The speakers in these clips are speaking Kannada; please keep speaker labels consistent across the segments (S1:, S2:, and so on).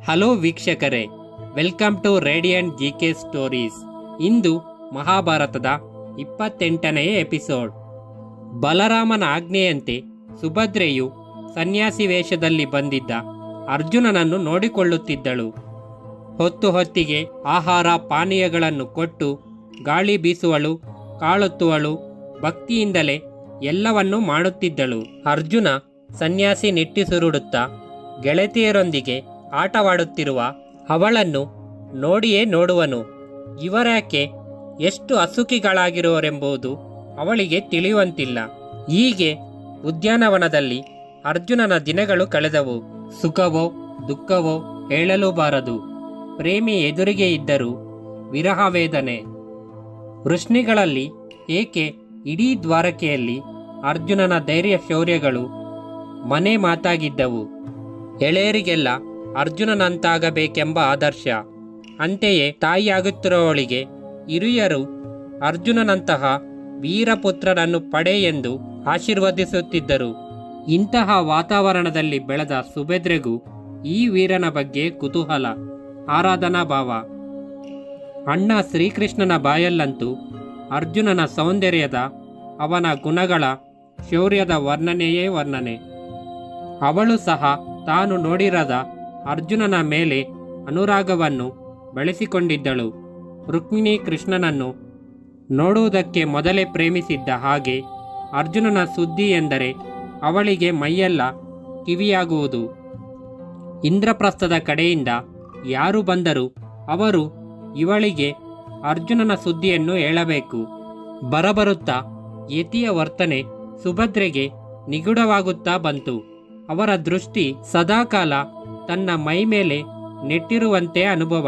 S1: ಹಲೋ ವೀಕ್ಷಕರೇ, welcome to radiant GK stories. ಇಂದು ಮಹಾಭಾರತದ 28ನೇ ಎಪಿಸೋಡ್. ಬಲರಾಮನ ಆಜ್ಞೆಯಂತೆ ಸುಭದ್ರೆಯು ಸನ್ಯಾಸಿ ವೇಷದಲ್ಲಿ ಬಂದಿದ್ದ ಅರ್ಜುನನನ್ನು ನೋಡಿಕೊಳ್ಳುತ್ತಿದ್ದಳು. ಹೊತ್ತು ಹೊತ್ತಿಗೆ ಆಹಾರ ಪಾನೀಯಗಳನ್ನು ಕೊಟ್ಟು ಗಾಳಿ ಬೀಸುವಳು, ಕಾಳುತ್ತುವಳು, ಭಕ್ತಿಯಿಂದಲೇ ಎಲ್ಲವನ್ನೂ ಮಾಡುತ್ತಿದ್ದಳು. ಅರ್ಜುನ ಸನ್ಯಾಸಿ ನಿಟ್ಟುಸಿರುಡುತ್ತಾ ಗೆಳತಿಯರೊಂದಿಗೆ ಆಟವಾಡುತ್ತಿರುವ ಅವಳನ್ನು ನೋಡಿಯೇ ನೋಡುವನು. ಇವರ್ಯಾಕೆ ಎಷ್ಟು ಅಸುಖಿಗಳಾಗಿರುವರೆಂಬುದು ಅವಳಿಗೆ ತಿಳಿಯುವಂತಿಲ್ಲ. ಹೀಗೆ ಉದ್ಯಾನವನದಲ್ಲಿ ಅರ್ಜುನನ ದಿನಗಳು ಕಳೆದವು. ಸುಖವೋ ದುಃಖವೋ ಹೇಳಲೂ ಬಾರದು. ಪ್ರೇಮಿ ಎದುರಿಗೆ ಇದ್ದರೂ ವಿರಹ ವೇದನೆ. ವೃಷ್ಣಿಗಳಲ್ಲಿ ಏಕೆ ಇಡೀ ದ್ವಾರಕೆಯಲ್ಲಿ ಅರ್ಜುನನ ಧೈರ್ಯ ಶೌರ್ಯಗಳು ಮನೆ ಮಾತಾಗಿದ್ದವು. ಎಳೆಯರಿಗೆಲ್ಲ ಅರ್ಜುನನಂತಾಗಬೇಕೆಂಬ ಆದರ್ಶ. ಅಂತೆಯೇ ತಾಯಿಯಾಗುತ್ತಿರುವವಳಿಗೆ ಹಿರಿಯರು ಅರ್ಜುನನಂತಹ ವೀರಪುತ್ರನನ್ನು ಪಡೆ ಎಂದು ಆಶೀರ್ವದಿಸುತ್ತಿದ್ದರು. ಇಂತಹ ವಾತಾವರಣದಲ್ಲಿ ಬೆಳೆದ ಸುಭದ್ರೆಗೂ ಈ ವೀರನ ಬಗ್ಗೆ ಕುತೂಹಲ, ಆರಾಧನಾ ಭಾವ. ಅಣ್ಣ ಶ್ರೀಕೃಷ್ಣನ ಬಾಯಲ್ಲಂತೂ ಅರ್ಜುನನ ಸೌಂದರ್ಯದ, ಅವನ ಗುಣಗಳ, ಶೌರ್ಯದ ವರ್ಣನೆಯೇ ವರ್ಣನೆ. ಅವಳು ಸಹ ತಾನು ನೋಡಿರದ ಅರ್ಜುನನ ಮೇಲೆ ಅನುರಾಗವನ್ನು ಬೆಳೆಸಿಕೊಂಡಿದ್ದಳು. ರುಕ್ಮಿಣಿ ಕೃಷ್ಣನನ್ನು ನೋಡುವುದಕ್ಕೆ ಮೊದಲೇ ಪ್ರೇಮಿಸಿದ್ದ ಹಾಗೆ ಅರ್ಜುನನ ಸುದ್ದಿ ಎಂದರೆ ಅವಳಿಗೆ ಮೈಯೆಲ್ಲ ಕಿವಿಯಾಗುವುದು. ಇಂದ್ರಪ್ರಸ್ಥದ ಕಡೆಯಿಂದ ಯಾರು ಬಂದರೂ ಅವರು ಇವಳಿಗೆ ಅರ್ಜುನನ ಸುದ್ದಿಯನ್ನು ಹೇಳಬೇಕು. ಬರಬರುತ್ತಾ ಯತಿಯ ವರ್ತನೆ ಸುಭದ್ರೆಗೆ ನಿಗೂಢವಾಗುತ್ತಾ ಬಂತು. ಅವರ ದೃಷ್ಟಿ ಸದಾಕಾಲ ತನ್ನ ಮೈ ಮೇಲೆ ನೆಟ್ಟಿರುವಂತೆ ಅನುಭವ.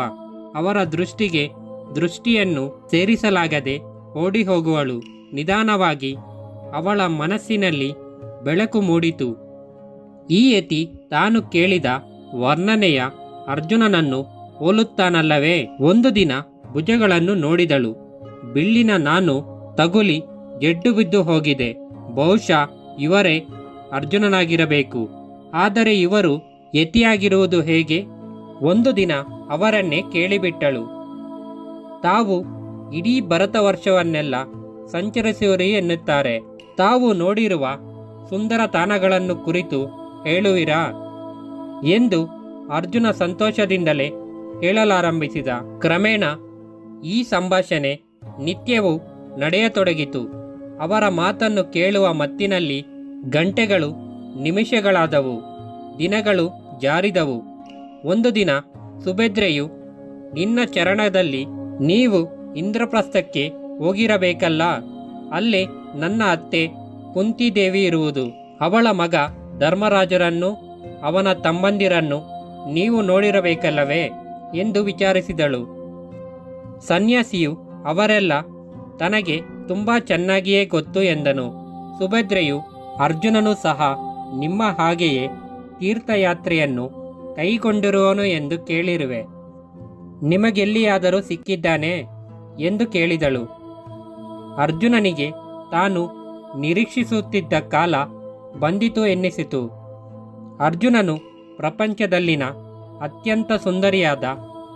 S1: ಅವರ ದೃಷ್ಟಿಗೆ ದೃಷ್ಟಿಯನ್ನು ಸೇರಿಸಲಾಗದೆ ಓಡಿ ಹೋಗುವಳು. ನಿಧಾನವಾಗಿ ಅವಳ ಮನಸ್ಸಿನಲ್ಲಿ ಬೆಳಕು ಮೂಡಿತು. ಈ ಯತಿ ತಾನು ಕೇಳಿದ ವರ್ಣನೆಯ ಅರ್ಜುನನನ್ನು ಹೋಲುತ್ತಾನಲ್ಲವೇ? ಒಂದು ದಿನ ಭುಜಗಳನ್ನು ನೋಡಿದಳು. ಬಿಲ್ಲಿನ ನಾನು ತಗುಲಿ ಗೆಡ್ಡು ಬಿದ್ದು ಹೋಗಿದೆ. ಬಹುಶಃ ಇವರೇ ಅರ್ಜುನನಾಗಿರಬೇಕು. ಆದರೆ ಇವರು ಯತಿಯಾಗಿರುವುದು ಹೇಗೆ? ಒಂದು ದಿನ ಅವರನ್ನೇ ಕೇಳಿಬಿಟ್ಟಳು. ತಾವು ಇಡೀ ಭರತ ವರ್ಷವನ್ನೆಲ್ಲ ಸಂಚರಿಸುವರಿ ಎನ್ನುತ್ತಾರೆ. ತಾವು ನೋಡಿರುವ ಸುಂದರ ತಾಣಗಳನ್ನು ಕುರಿತು ಹೇಳುವಿರಾ ಎಂದು ಅರ್ಜುನ ಸಂತೋಷದಿಂದಲೇ ಹೇಳಲಾರಂಭಿಸಿದ. ಕ್ರಮೇಣ ಈ ಸಂಭಾಷಣೆ ನಿತ್ಯವೂ ನಡೆಯತೊಡಗಿತು. ಅವರ ಮಾತನ್ನು ಕೇಳುವ ಮತ್ತಿನಲ್ಲಿ ಗಂಟೆಗಳು ನಿಮಿಷಗಳಾದವು, ದಿನಗಳು ಜಾರಿದವು. ಒಂದು ದಿನ ಸುಭದ್ರೆಯು, ನಿನ್ನ ಚರಣದಲ್ಲಿ ನೀವು ಇಂದ್ರಪ್ರಸ್ಥಕ್ಕೆ ಹೋಗಿರಬೇಕಲ್ಲ, ಅಲ್ಲೇ ನನ್ನ ಅತ್ತೆ ಕುಂತಿದೇವಿ ಇರುವುದು. ಅವಳ ಮಗ ಧರ್ಮರಾಜರನ್ನು ಅವನ ತಮ್ಮಂದಿರನ್ನು ನೀವು ನೋಡಿರಬೇಕಲ್ಲವೇ ಎಂದು ವಿಚಾರಿಸಿದಳು. ಸನ್ಯಾಸಿಯು ಅವರೆಲ್ಲ ತನಗೆ ತುಂಬಾ ಚೆನ್ನಾಗಿಯೇ ಗೊತ್ತು ಎಂದನು. ಸುಭದ್ರೆಯು, ಅರ್ಜುನನು ಸಹ ನಿಮ್ಮ ಹಾಗೆಯೇ ತೀರ್ಥಯಾತ್ರೆಯನ್ನು ಕೈಗೊಂಡಿರುವನು ಎಂದು ಕೇಳಿರುವೆ. ನಿಮಗೆಲ್ಲಿಯಾದರೂ ಸಿಕ್ಕಿದ್ದಾನೆ ಎಂದು ಕೇಳಿದಳು. ಅರ್ಜುನನಿಗೆ ತಾನು ನಿರೀಕ್ಷಿಸುತ್ತಿದ್ದ ಕಾಲ ಬಂದಿತು ಎನ್ನಿಸಿತು. ಅರ್ಜುನನು ಪ್ರಪಂಚದಲ್ಲಿನ ಅತ್ಯಂತ ಸುಂದರಿಯಾದ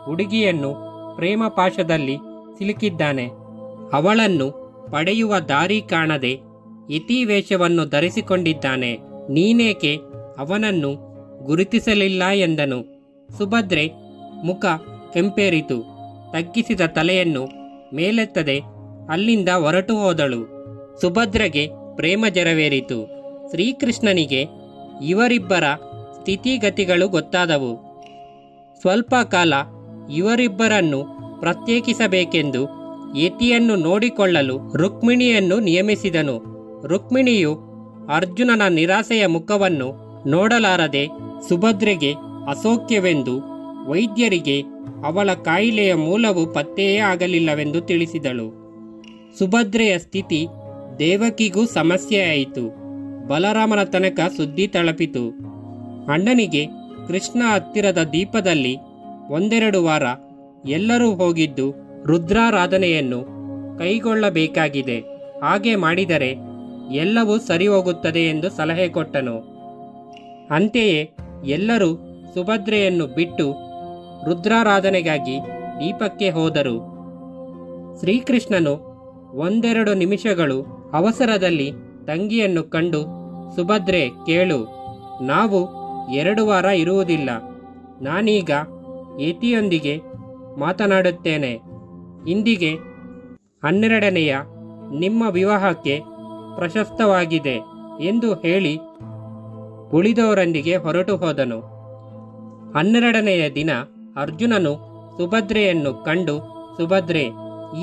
S1: ಹುಡುಗಿಯನ್ನು ಪ್ರೇಮ ಪಾಶದಲ್ಲಿ ಸಿಲುಕಿದ್ದಾನೆ. ಅವಳನ್ನು ಪಡೆಯುವ ದಾರಿ ಕಾಣದೆ ಯತಿವೇಷವನ್ನು ಧರಿಸಿಕೊಂಡಿದ್ದಾನೆ. ನೀನೇಕೆ ಅವನನ್ನು ಗುರುತಿಸಲಿಲ್ಲ ಎಂದನು. ಸುಭದ್ರೆ ಮುಖ ಕೆಂಪೇರಿತು. ತಗ್ಗಿಸಿದ ತಲೆಯನ್ನು ಮೇಲೆತ್ತದೆ ಅಲ್ಲಿಂದ ಹೊರಟು ಹೋದಳು. ಸುಭದ್ರೆಗೆ ಪ್ರೇಮ ಜರವೇರಿತು. ಶ್ರೀಕೃಷ್ಣನಿಗೆ ಇವರಿಬ್ಬರ ಸ್ಥಿತಿಗತಿಗಳು ಗೊತ್ತಾದವು. ಸ್ವಲ್ಪ ಕಾಲ ಇವರಿಬ್ಬರನ್ನು ಪ್ರತ್ಯೇಕಿಸಬೇಕೆಂದು ಯತಿಯನ್ನು ನೋಡಿಕೊಳ್ಳಲು ರುಕ್ಮಿಣಿಯನ್ನು ನಿಯಮಿಸಿದನು. ರುಕ್ಮಿಣಿಯು ಅರ್ಜುನನ ನಿರಾಸೆಯ ಮುಖವನ್ನು ನೋಡಲಾರದೆ ಸುಭದ್ರೆಗೆ ಅಸೌಖ್ಯವೆಂದು ವೈದ್ಯರಿಗೆ ಅವಳ ಕಾಯಿಲೆಯ ಮೂಲವು ಪತ್ತೆಯೇ ಆಗಲಿಲ್ಲವೆಂದು ತಿಳಿಸಿದಳು. ಸುಭದ್ರೆಯ ಸ್ಥಿತಿ ದೇವಕಿಗೂ ಸಮಸ್ಯೆಯಾಯಿತು. ಬಲರಾಮನ ತನಕ ಸುದ್ದಿ ತಲುಪಿತು. ಅಣ್ಣನಿಗೆ ಕೃಷ್ಣ ಹತ್ತಿರದ ದೀಪದಲ್ಲಿ ಒಂದೆರಡು ವಾರ ಎಲ್ಲರೂ ಹೋಗಿದ್ದು ರುದ್ರಾರಾಧನೆಯನ್ನು ಕೈಗೊಳ್ಳಬೇಕಾಗಿದೆ. ಹಾಗೆ ಮಾಡಿದರೆ ಎಲ್ಲವೂ ಸರಿ ಹೋಗುತ್ತದೆ ಎಂದು ಸಲಹೆ ಕೊಟ್ಟನು. ಅಂತೆಯೇ ಎಲ್ಲರೂ ಸುಭದ್ರೆಯನ್ನು ಬಿಟ್ಟು ರುದ್ರಾರಾಧನೆಗಾಗಿ ದೀಪಕ್ಕೆ ಹೋದರು. ಶ್ರೀಕೃಷ್ಣನು ಒಂದೆರಡು ನಿಮಿಷಗಳು ಅವಸರದಲ್ಲಿ ತಂಗಿಯನ್ನು ಕಂಡು, ಸುಭದ್ರೆ ಕೇಳು, ನಾವು 2 ವಾರ ಇರುವುದಿಲ್ಲ. ನಾನೀಗ ಯತಿಯೊಂದಿಗೆ ಮಾತನಾಡುತ್ತೇನೆ. ಇಂದಿಗೆ 12ನೆಯ ನಿಮ್ಮ ವಿವಾಹಕ್ಕೆ ಪ್ರಶಸ್ತವಾಗಿದೆ ಎಂದು ಹೇಳಿ ಉಳಿದವರೊಂದಿಗೆ ಹೊರಟು ಹೋದನು. 12ನೆಯ ದಿನ ಅರ್ಜುನನು ಸುಭದ್ರೆಯನ್ನು ಕಂಡು, ಸುಭದ್ರೆ,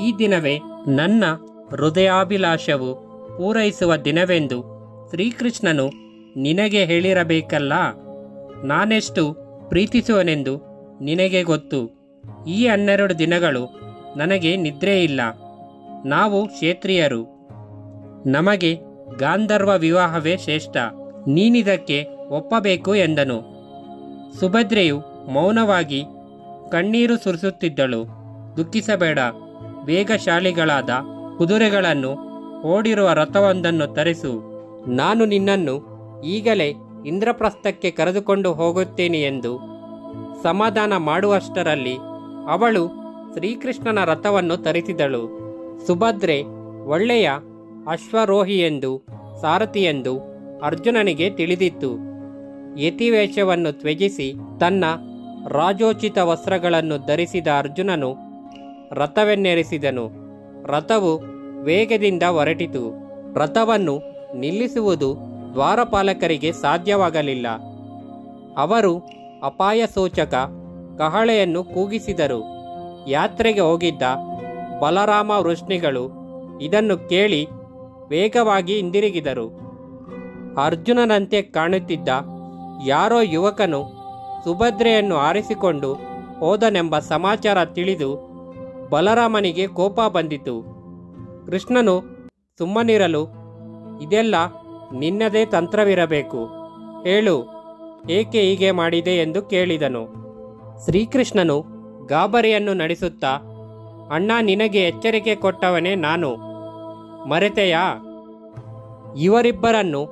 S1: ಈ ದಿನವೇ ನನ್ನ ಹೃದಯಾಭಿಲಾಷವು ಪೂರೈಸುವ ದಿನವೆಂದು ಶ್ರೀಕೃಷ್ಣನು ನಿನಗೆ ಹೇಳಿರಬೇಕಲ್ಲ. ನಾನೆಷ್ಟು ಪ್ರೀತಿಸುವನೆಂದು ನಿನಗೆ ಗೊತ್ತು. ಈ 12 ದಿನಗಳು ನನಗೆ ನಿದ್ರೆಯಿಲ್ಲ. ನಾವು ಕ್ಷೇತ್ರೀಯರು, ನಮಗೆ ಗಾಂಧರ್ವ ವಿವಾಹವೇ ಶ್ರೇಷ್ಠ. ನೀನಿದಕ್ಕೆ ಒಪ್ಪಬೇಕು ಎಂದನು. ಸುಭದ್ರೆಯು ಮೌನವಾಗಿ ಕಣ್ಣೀರು ಸುರಿಸುತ್ತಿದ್ದಳು. ದುಃಖಿಸಬೇಡ, ವೇಗಶಾಲಿಗಳಾದ ಕುದುರೆಗಳನ್ನು ಓಡಿರುವ ರಥವೊಂದನ್ನು ತರಿಸು. ನಾನು ನಿನ್ನನ್ನು ಈಗಲೇ ಇಂದ್ರಪ್ರಸ್ಥಕ್ಕೆ ಕರೆದುಕೊಂಡು ಹೋಗುತ್ತೇನೆ ಎಂದು ಸಮಾಧಾನ ಮಾಡುವಷ್ಟರಲ್ಲಿ ಅವಳು ಶ್ರೀಕೃಷ್ಣನ ರಥವನ್ನು ತರಿಸಿದಳು. ಸುಭದ್ರೆ ಒಳ್ಳೆಯ ಅಶ್ವರೋಹಿಯೆಂದು ಸಾರಥಿಯೆಂದು ಅರ್ಜುನನಿಗೆ ತಿಳಿದಿತ್ತು. ಯತಿವೇಷವನ್ನು ತ್ಯಜಿಸಿ ತನ್ನ ರಾಜೋಚಿತ ವಸ್ತ್ರಗಳನ್ನು ಧರಿಸಿದ ಅರ್ಜುನನು ರಥವನ್ನೇರಿಸಿದನು. ರಥವು ವೇಗದಿಂದ ಹೊರಟಿತು. ರಥವನ್ನು ನಿಲ್ಲಿಸುವುದು ದ್ವಾರಪಾಲಕರಿಗೆ ಸಾಧ್ಯವಾಗಲಿಲ್ಲ. ಅವರು ಅಪಾಯ ಸೂಚಕ ಕಹಳೆಯನ್ನು ಕೂಗಿಸಿದರು. ಯಾತ್ರೆಗೆ ಹೋಗಿದ್ದ ಬಲರಾಮ ವೃಷ್ಣಿಗಳು ಇದನ್ನು ಕೇಳಿ ವೇಗವಾಗಿ ಹಿಂದಿರುಗಿದರು. ಅರ್ಜುನನಂತೆ ಕಾಣುತ್ತಿದ್ದ ಯಾರೋ ಯುವಕನು ಸುಭದ್ರೆಯನ್ನು ಆರಿಸಿಕೊಂಡು ಹೋದನೆಂಬ ಸಮಾಚಾರ ತಿಳಿದು ಬಲರಾಮನಿಗೆ ಕೋಪ ಬಂದಿತು. ಕೃಷ್ಣನು ಸುಮ್ಮನಿರಲು, ಇದೆಲ್ಲ ನಿನ್ನದೇ ತಂತ್ರವಿರಬೇಕು, ಹೇಳು, ಏಕೆ ಹೀಗೆ ಮಾಡಿದೆ ಎಂದು ಕೇಳಿದನು. ಶ್ರೀಕೃಷ್ಣನು ಗಾಬರಿಯನ್ನು ನಡೆಸುತ್ತಾ, ಅಣ್ಣ, ನಿನಗೆ ಎಚ್ಚರಿಕೆ ಕೊಟ್ಟವನೇ ನಾನು, ಮರೆತೆಯಾ? ಇವರಿಬ್ಬರನ್ನು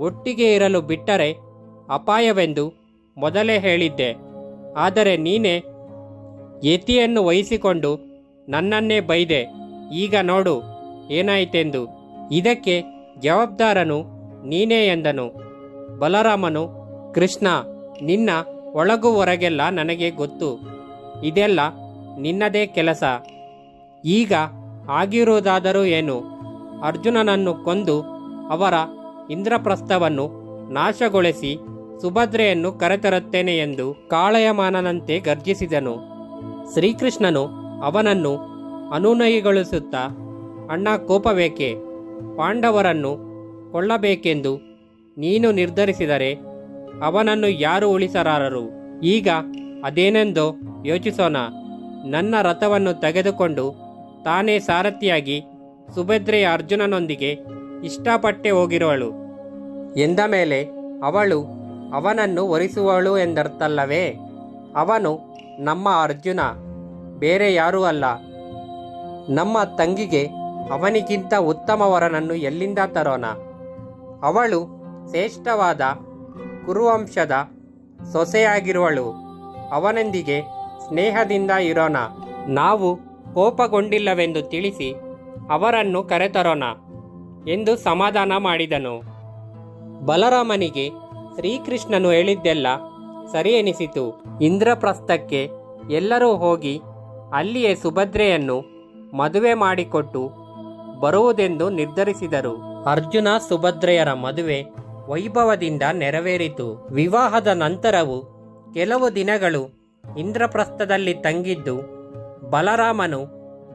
S1: ಒಟ್ಟಿಗೆ ಇರಲು ಬಿಟ್ಟರೆ ಅಪಾಯವೆಂದು ಮೊದಲೇ ಹೇಳಿದ್ದೆ. ಆದರೆ ನೀನೇ ಯತಿಯನ್ನು ವಹಿಸಿಕೊಂಡು ನನ್ನನ್ನೇ ಬೈದೆ. ಈಗ ನೋಡು ಏನಾಯಿತೆಂದು. ಇದಕ್ಕೆ ಜವಾಬ್ದಾರನು ನೀನೇ ಎಂದನು. ಬಲರಾಮನು, ಕೃಷ್ಣ, ನಿನ್ನ ಒಳಗು ಹೊರಗೆಲ್ಲ ನನಗೆ ಗೊತ್ತು. ಇದೆಲ್ಲ ನಿನ್ನದೇ ಕೆಲಸ. ಈಗ ಆಗಿರುವುದಾದರೂ ಏನು? ಅರ್ಜುನನನ್ನು ಕೊಂದು ಅವರ ಇಂದ್ರಪ್ರಸ್ಥವನ್ನು ನಾಶಗೊಳಿಸಿ ಸುಭದ್ರೆಯನ್ನು ಕರೆತರುತ್ತೇನೆ ಎಂದು ಕಾಳಯಮಾನನಂತೆ ಗರ್ಜಿಸಿದನು. ಶ್ರೀಕೃಷ್ಣನು ಅವನನ್ನು ಅನುನಯಿಗೊಳಿಸುತ್ತಾ, ಅಣ್ಣ, ಕೋಪಬೇಕೆ? ಪಾಂಡವರನ್ನು ಕೊಳ್ಳಬೇಕೆಂದು ನೀನು ನಿರ್ಧರಿಸಿದರೆ ಅವನನ್ನು ಯಾರು ಉಳಿಸಲಾರರು? ಈಗ ಅದೇನೆಂದೋ ಯೋಚಿಸೋಣ. ನನ್ನ ರಥವನ್ನು ತೆಗೆದುಕೊಂಡು ತಾನೇ ಸಾರಥಿಯಾಗಿ ಸುಭದ್ರೆಯ ಅರ್ಜುನನೊಂದಿಗೆ ಇಷ್ಟಪಟ್ಟೆ ಹೋಗಿರುವಳು ಎಂದ ಮೇಲೆ ಅವಳು ಅವನನ್ನು ವರಿಸುವಳು ಎಂದರ್ಥಲ್ಲವೇ? ಅವನು ನಮ್ಮ ಅರ್ಜುನ, ಬೇರೆ ಯಾರೂ ಅಲ್ಲ. ನಮ್ಮ ತಂಗಿಗೆ ಅವನಿಗಿಂತ ಉತ್ತಮ ವರನನ್ನು ಎಲ್ಲಿಂದ ತರೋಣ? ಅವಳು ಶ್ರೇಷ್ಠವಾದ ಕುರುವಂಶದ ಸೊಸೆಯಾಗಿರುವಳು. ಅವನೊಂದಿಗೆ ಸ್ನೇಹದಿಂದ ಇರೋಣ. ನಾವು ಕೋಪಗೊಂಡಿಲ್ಲವೆಂದು ತಿಳಿಸಿ ಅವರನ್ನು ಕರೆತರೋಣ ಎಂದು ಸಮಾಧಾನ ಮಾಡಿದನು. ಬಲರಾಮನಿಗೆ ಶ್ರೀಕೃಷ್ಣನು ಹೇಳಿದ್ದೆಲ್ಲ ಸರಿ ಎನಿಸಿತು. ಇಂದ್ರಪ್ರಸ್ಥಕ್ಕೆ ಎಲ್ಲರೂ ಹೋಗಿ ಅಲ್ಲಿಯೇ ಸುಭದ್ರೆಯನ್ನು ಮದುವೆ ಮಾಡಿಕೊಟ್ಟು ಬರುವುದೆಂದು ನಿರ್ಧರಿಸಿದರು. ಅರ್ಜುನ ಸುಭದ್ರೆಯರ ಮದುವೆ ವೈಭವದಿಂದ ನೆರವೇರಿತು. ವಿವಾಹದ ನಂತರವೂ ಕೆಲವು ದಿನಗಳು ಇಂದ್ರಪ್ರಸ್ಥದಲ್ಲಿ ತಂಗಿದ್ದು ಬಲರಾಮನು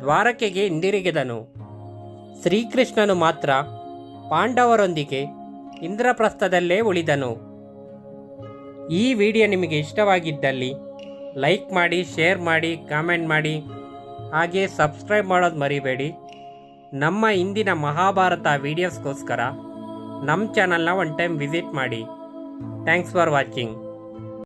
S1: ದ್ವಾರಕೆಗೆ ಹಿಂದಿರುಗಿದನು. ಶ್ರೀಕೃಷ್ಣನು ಮಾತ್ರ ಪಾಂಡವರೊಂದಿಗೆ ಇಂದ್ರಪ್ರಸ್ಥದಲ್ಲೇ ಉಳಿದನು. ಈ ವಿಡಿಯೋ ನಿಮಗೆ ಇಷ್ಟವಾಗಿದ್ದಲ್ಲಿ ಲೈಕ್ ಮಾಡಿ, ಶೇರ್ ಮಾಡಿ, ಕಾಮೆಂಟ್ ಮಾಡಿ, ಹಾಗೆ ಸಬ್ಸ್ಕ್ರೈಬ್ ಮಾಡೋದು ಮರಿಬೇಡಿ. ನಮ್ಮ ಇಂದಿನ ಮಹಾಭಾರತ ವಿಡಿಯೋಸ್ಗೋಸ್ಕರ ನಮ್ಮ ಚಾನಲ್ನ ಒನ್ ಟೈಮ್ ವಿಸಿಟ್ ಮಾಡಿ. Thanks for watching.